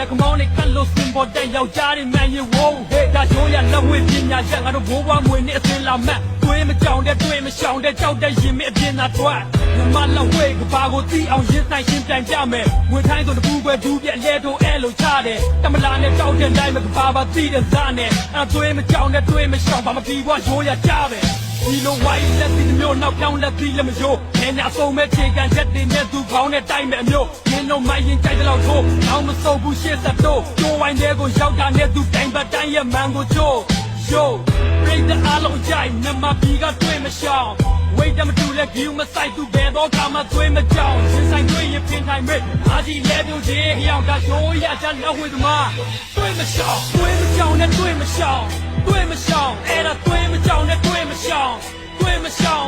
လက်ကမောင်းနဲ့ကတ်လို့စင်ပေါ်တဲ့ယောက်ျားတွေမှန်ရင်ဝုန်းဟေးဒါချိုးရလက်ဝဲပညာရက်ငါတို့ဘိုးဘွားမွေနဲ့အစင်လာမတ်တွေးမကြောင်တဲ့တွေးမရှောင်တဲ့ကြောက်တဲ့ရင်မအပြင်းသာထွက်မြမလက်ဝဲကဘာကိုတီးအောင်ရင်ဆိုင်ရှင်းပြန်ကြမယ်ဝင်ထိုင်းဆိုတပူပဲဒူးပြက်လဲတို့အဲလိုချတယ်တမလာနဲ့တောက်တဲ့တိုင်းမှာကဘာပါတီးတဲ့စားနဲ့အတွေးမကြောင်တဲ့တွေးမရှောင်ဘာမပြီးဘွားရိုးရကြပဲဒီလိုဝိုင်းလက်ပြီးမျိုးနောက်ပြောင်းလက်ပြီးလည်းမရိုးနေညာဆုံးမဲ့ခြေကန်ချက်တွေနဲ့သူခေါင်းနဲ့တိုက်မဲ့အမျိုးရင်းလုံးမိုင်းရင်ကြိုက်တဲ့လောက်ထိုးနောက်မစုံဘူးရှေ့သက်တို့ကျိုးဝိုင်းတဲ့ကိုရောက်တာနဲ့သူတိုင်ပတ်တိုင်းရဲ့မန်ကိုချိုးYo, break the along jai, nama biga tui ma shao. Wait them to let you ma sai tu bed or kama tui ma jao. Since I do you pin time me, Aji level day, young that show ya jan love with ma. Tui ma shao, and tui ma shao, and a tui ma shao. Tui ma shao,